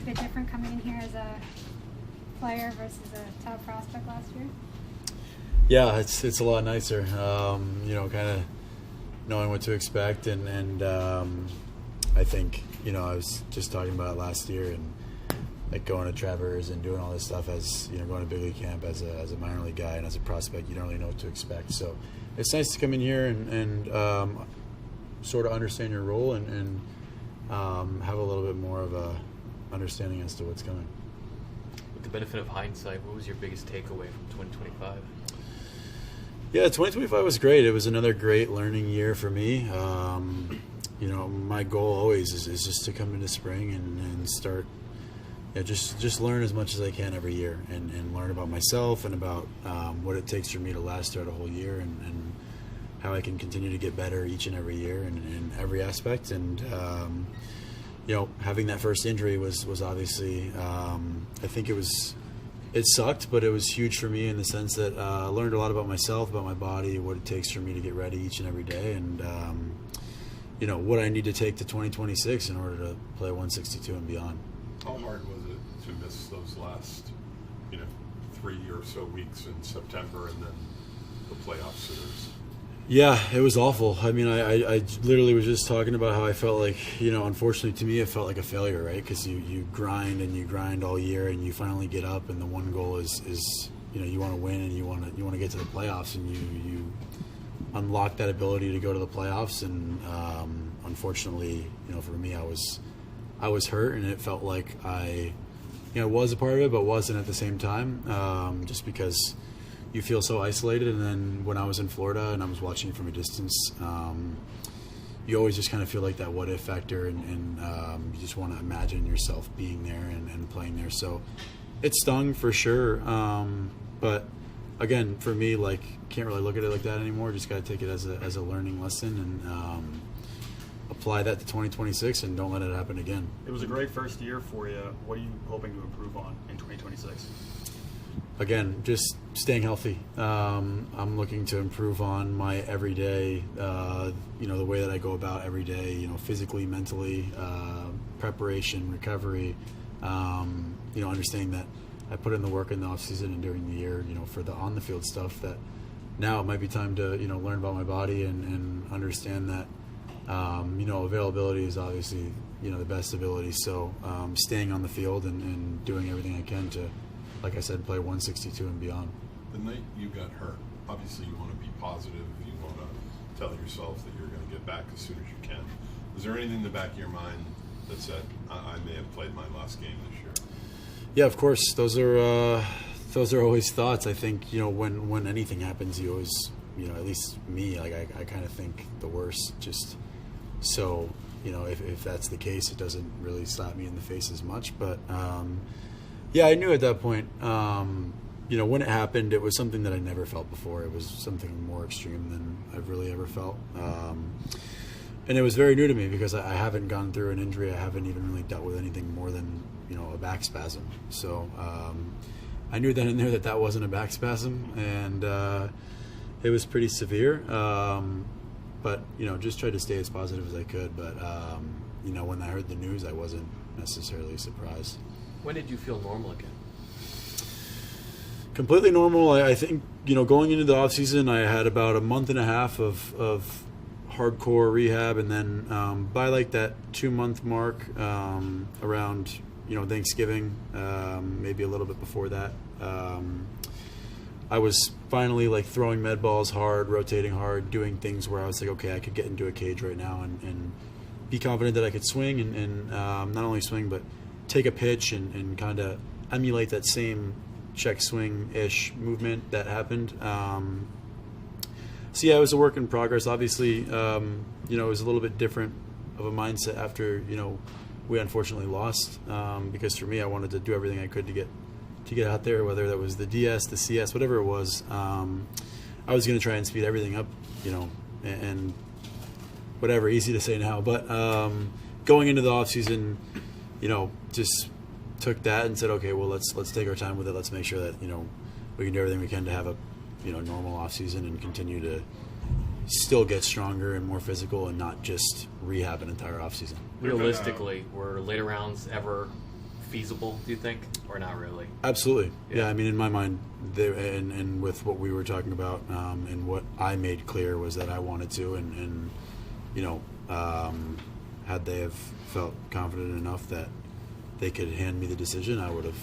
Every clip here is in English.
a bit different coming in here as a player versus a top prospect last year? Yeah, it's a lot nicer. Kind of knowing what to expect, and I think I was just talking about it last year, and like going to Travers and doing all this stuff as going to big league camp as a minor league guy and as a prospect, you don't really know what to expect. So it's nice to come in here and sort of understand your role and have a little bit more of a understanding as to what's coming. With the benefit of hindsight, what was your biggest takeaway from 2025? Yeah, 2025 was great. It was another great learning year for me. My goal always is just to come into spring and start, just learn as much as I can every year and learn about myself and about what it takes for me to last throughout a whole year and how I can continue to get better each and every year in every aspect. And, having that first injury was obviously, I think it sucked, but it was huge for me in the sense that I learned a lot about myself, about my body, what it takes for me to get ready each and every day, and what I need to take to 2026 in order to play 162 and beyond. How hard was it to miss those last 3 or so weeks in September and then the playoff series? Yeah, it was awful. I mean, I literally was just talking about how I felt like, unfortunately to me, it felt like a failure, right? Because you grind all year, and you finally get up, and the one goal is you want to win, and you want to get to the playoffs, and you unlock that ability to go to the playoffs. And unfortunately, for me, I was hurt, and it felt like I was a part of it, but wasn't at the same time, just because you feel so isolated. And then when I was in Florida and I was watching it from a distance, you always just kind of feel like that what if factor, and you just want to imagine yourself being there and playing there. So it stung for sure. But again, for me, can't really look at it like that anymore. Just got to take it as a learning lesson and apply that to 2026 and don't let it happen again. It was a great first year for you. What are you hoping to improve on in 2026? Again, just staying healthy. I'm looking to improve on my everyday, the way that I go about every day, physically, mentally, preparation, recovery, understanding that I put in the work in the offseason and during the year, for the on-the-field stuff, that now it might be time to, learn about my body and understand that, availability is obviously, the best ability. So staying on the field and doing everything I can to, like I said, play 162 and beyond. The night you got hurt, obviously you want to be positive. You want to tell yourself that you're going to get back as soon as you can. Is there anything in the back of your mind that said, I may have played my last game this year? Yeah, of course. Those are always thoughts. I think, when anything happens, you always, at least me, I kind of think the worst. Just so, if that's the case, it doesn't really slap me in the face as much. But, yeah, I knew at that point, when it happened, it was something that I never felt before. It was something more extreme than I've really ever felt. And it was very new to me because I haven't gone through an injury. I haven't even really dealt with anything more than, a back spasm. So I knew then and there that wasn't a back spasm, and it was pretty severe. But, just tried to stay as positive as I could. But, when I heard the news, I wasn't necessarily surprised. When did you feel normal again? Completely normal. I think, going into the offseason, I had about a month and a half of hardcore rehab. And then by that 2-month mark, around, Thanksgiving, maybe a little bit before that, I was finally throwing med balls hard, rotating hard, doing things where I was like, okay, I could get into a cage right now and be confident that I could swing and not only swing, but take a pitch and kind of emulate that same check swing-ish movement that happened. So yeah, it was a work in progress. Obviously, it was a little bit different of a mindset after, we unfortunately lost. Because for me, I wanted to do everything I could to get out there, whether that was the DS, the CS, whatever it was. I was going to try and speed everything up, and whatever, easy to say now. But going into the offseason, just took that and said, okay, well, let's take our time with it. Let's make sure that, we can do everything we can to have a, normal off season and continue to still get stronger and more physical and not just rehab an entire off season. Realistically, were later rounds ever feasible, do you think, or not really? Absolutely. Yeah. Yeah, I mean, in my mind, and with what we were talking about, and what I made clear was that I wanted to, and had they have felt confident enough that they could hand me the decision, I would have,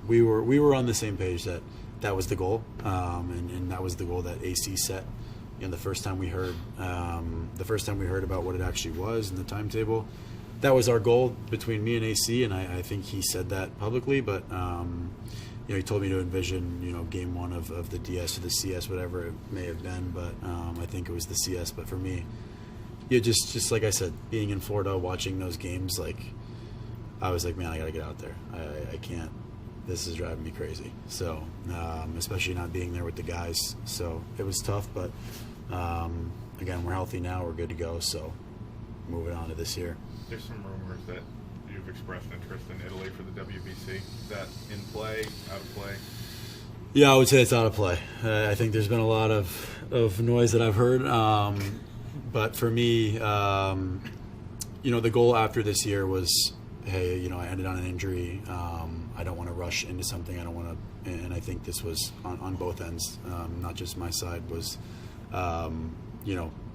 we were on the same page that was the goal, and that was the goal that AC set. The first time we heard about what it actually was in the timetable, that was our goal between me and AC, and I think he said that publicly. But he told me to envision game one of the DS or the CS, whatever it may have been. But I think it was the CS. But for me, just like I said, being in Florida, watching those games, I was like, man, I got to get out there. I can't. This is driving me crazy. So, especially not being there with the guys. So it was tough, but again, we're healthy now. We're good to go. So moving on to this year. There's some rumors that you've expressed interest in Italy for the WBC. Is that in play, out of play? Yeah, I would say it's out of play. I think there's been a lot of noise that I've heard. But for me, the goal after this year was, hey, I ended on an injury. I don't want to rush into something. I don't want to, and I think this was on both ends, not just my side, was,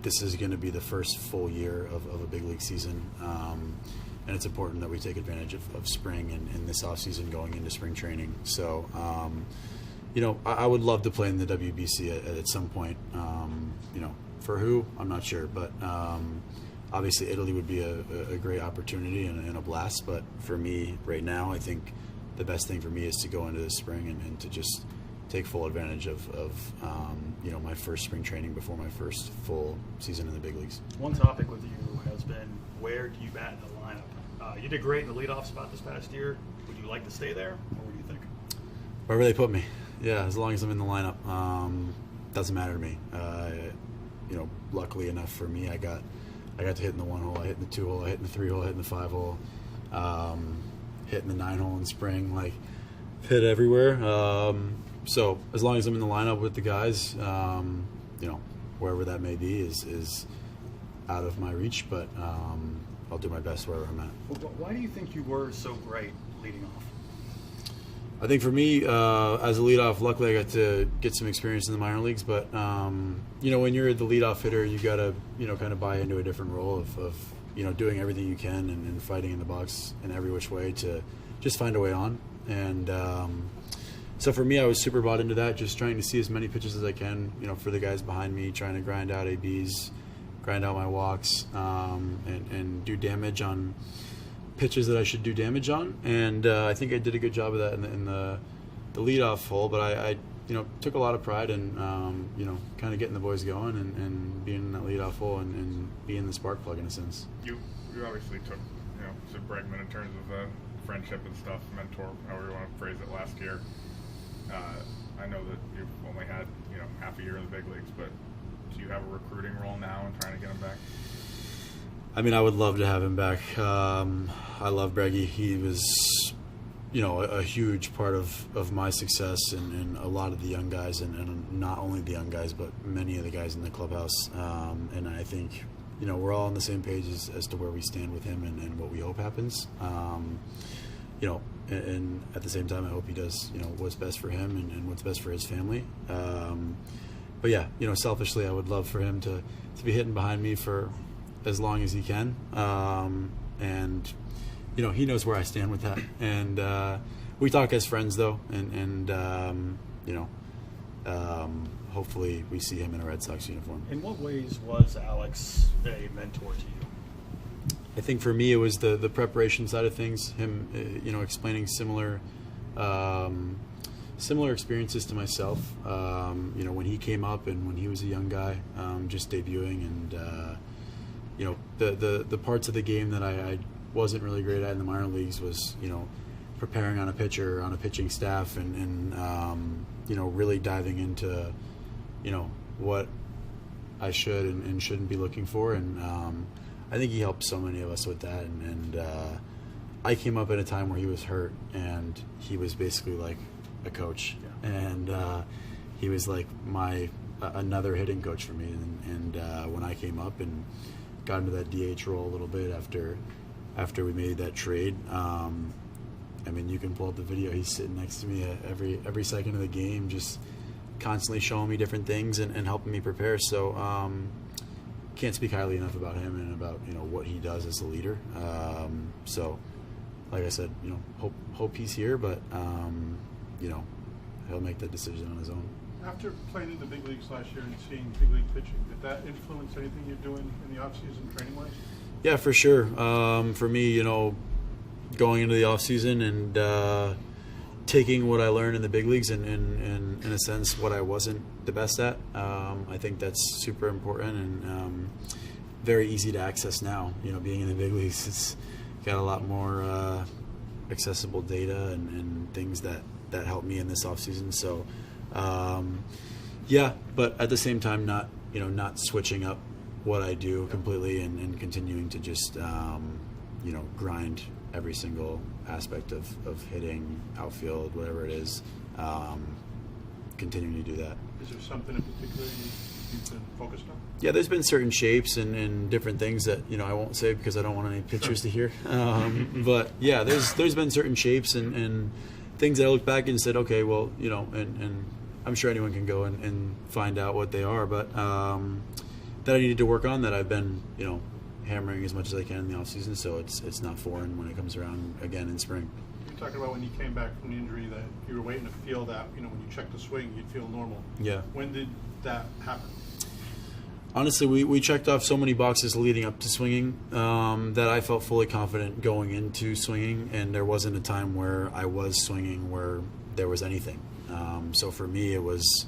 this is going to be the first full year of a big league season. And it's important that we take advantage of spring and this offseason going into spring training. So, I would love to play in the WBC at some point. For who, I'm not sure. But obviously Italy would be a great opportunity and a blast. But for me right now, I think the best thing for me is to go into the spring and to just take full advantage of my first spring training before my first full season in the big leagues. One topic with you has been, where do you bat in the lineup? You did great in the leadoff spot this past year. Would you like to stay there, or what do you think? Wherever they put me. Yeah, as long as I'm in the lineup. Doesn't matter to me. Luckily enough for me, I got to hit in the 1 hole, I hit in the 2 hole, I hit in the 3 hole, I hit in the 5 hole, hit in the 9 hole in spring, hit everywhere. So as long as I'm in the lineup with the guys, wherever that may be is out of my reach, but I'll do my best wherever I'm at. Well, why do you think you were so great leading off? I think for me, as a leadoff, luckily I got to get some experience in the minor leagues. But when you're the leadoff hitter, you got to kind of buy into a different role of doing everything you can and fighting in the box in every which way to just find a way on. And so for me, I was super bought into that, just trying to see as many pitches as I can. For the guys behind me, trying to grind out ABs, grind out my walks, and do damage on pitches that I should do damage on, and I think I did a good job of that in the leadoff hole. But I took a lot of pride in kind of getting the boys going and being in that leadoff hole and being the spark plug in a sense. You obviously took some Bregman in terms of friendship and stuff, mentor, however you want to phrase it, last year. I know that you've only had half a year in the big leagues, but do you have a recruiting role now in trying to get him back? I mean, I would love to have him back. I love Breggy. He was, a huge part of my success and a lot of the young guys, and not only the young guys, but many of the guys in the clubhouse. And I think, we're all on the same page as to where we stand with him and what we hope happens. And at the same time, I hope he does, what's best for him and what's best for his family. But yeah, selfishly, I would love for him to be hitting behind me for as long as he can, and he knows where I stand with that, and we talk as friends though, and hopefully we see him in a Red Sox uniform. In what ways was Alex a mentor to you? I think for me it was the preparation side of things, him explaining similar experiences to myself, when he came up and when he was a young guy, just debuting, and the parts of the game that I wasn't really great at in the minor leagues was, preparing on a pitcher, on a pitching staff, and really diving into, what I should and shouldn't be looking for. And I think he helped so many of us with that. And I came up at a time where he was hurt, and he was basically like a coach. Yeah. And he was like another hitting coach for me. And when I came up and got into that DH role a little bit after after we made that trade. I mean, you can pull up the video. He's sitting next to me every second of the game, just constantly showing me different things and helping me prepare. So can't speak highly enough about him and about what he does as a leader. So like I said, hope he's here, but he'll make that decision on his own. After playing in the big leagues last year and seeing big league pitching, did that influence anything you're doing in the off-season training-wise? Yeah, for sure. For me, going into the off season and taking what I learned in the big leagues and in a sense what I wasn't the best at, I think that's super important and very easy to access now. Being in the big leagues, it's got a lot more accessible data and things that help me in this off season. So yeah, but at the same time, not switching up what I do completely and continuing to just grind every single aspect of hitting, outfield, whatever it is, continuing to do that. Is there something in particular you've been focused on? Yeah, there's been certain shapes and different things that I won't say because I don't want any pitchers to hear. But yeah, there's been certain shapes and things that I look back and said, okay, well, and I'm sure anyone can go and find out what they are, but that I needed to work on, that I've been hammering as much as I can in the off season, so it's not foreign when it comes around again in spring. You're talking about when you came back from the injury that you were waiting to feel that when you checked the swing you'd feel normal. Yeah. When did that happen? Honestly, we checked off so many boxes leading up to swinging that I felt fully confident going into swinging, and there wasn't a time where I was swinging where there was anything. So for me, it was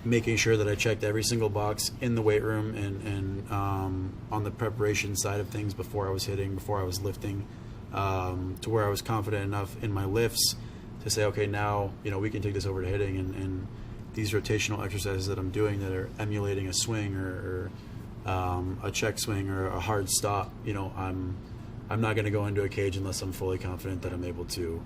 making sure that I checked every single box in the weight room and on the preparation side of things before I was hitting, before I was lifting, to where I was confident enough in my lifts to say, okay, now we can take this over to hitting, and these rotational exercises that I'm doing that are emulating a swing or a check swing or a hard stop, I'm not going to go into a cage unless I'm fully confident that I'm able to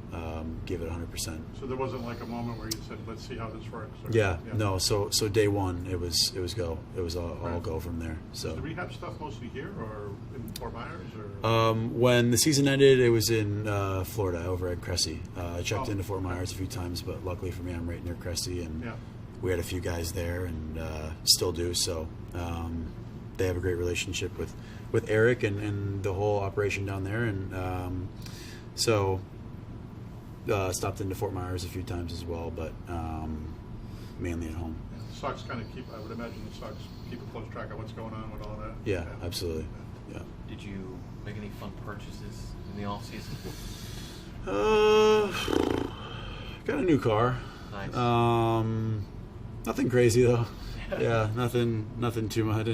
give it 100%. So there wasn't like a moment where you said, let's see how this works? Or, Yeah, no. So day one, it was go. It was all Right. go from there. So Is the rehab stuff mostly here or in Fort Myers? Or? when the season ended, it was in Florida over at Cressy. I checked Oh. into Fort Myers a few times, but luckily for me, I'm right near Cressy, and Yeah. we had a few guys there and still do. So they have a great relationship with Eric and the whole operation down there, and so stopped into Fort Myers a few times as well, but mainly at home. The Sox kind of I would imagine the Sox keep a close track of what's going on with all that. Yeah, absolutely. Yeah. Did you make any fun purchases in the off season? Got a new car. Nice. Nothing crazy though. Yeah, nothing too much.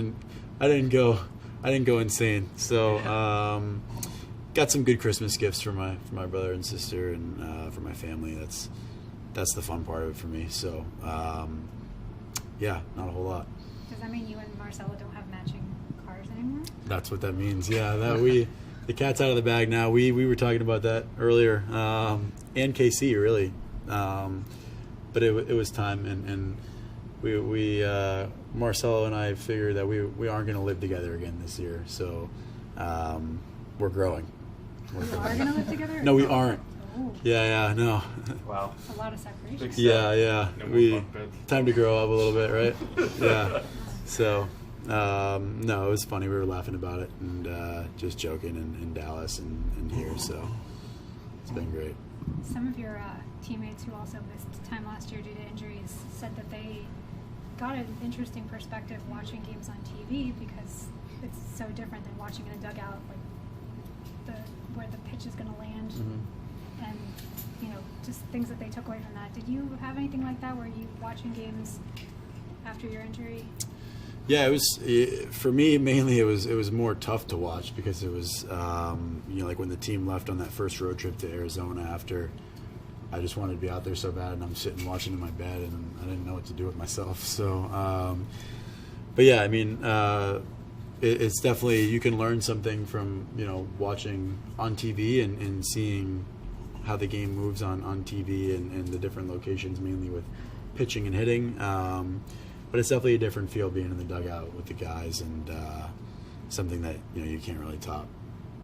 I didn't go insane. So got some good Christmas gifts for my brother and sister and for my family. That's the fun part of it for me. So yeah, not a whole lot. Does that mean you and Marcelo don't have matching cars anymore? That's what that means. Yeah, the cat's out of the bag now. We were talking about that earlier, and KC really, but it was time, and we Marcelo and I figured that we aren't going to live together again this year, so we're growing. You are going to live together? No, we aren't. Oh, Yeah, no. Wow. that's a lot of separation. Big step. Yeah. No more We bunk beds. time to grow up a little bit, right? Yeah. So no, it was funny. We were laughing about it and just joking in Dallas and here. So it's been great. Some of your teammates who also missed time last year due to injuries said that they got an interesting perspective watching games on TV because it's so different than watching in a dugout, like where the pitch is going to land, and just things that they took away from that. Did you have anything like that where you watching games after your injury? Yeah, it was for me mainly. It was more tough to watch because it was like when the team left on that first road trip to Arizona after. I just wanted to be out there so bad, and I'm sitting watching in my bed, and I didn't know what to do with myself. So, but yeah, I mean, it's definitely, you can learn something from watching on TV and seeing how the game moves on TV and the different locations, mainly with pitching and hitting. But it's definitely a different feel being in the dugout with the guys, and something that you can't really top.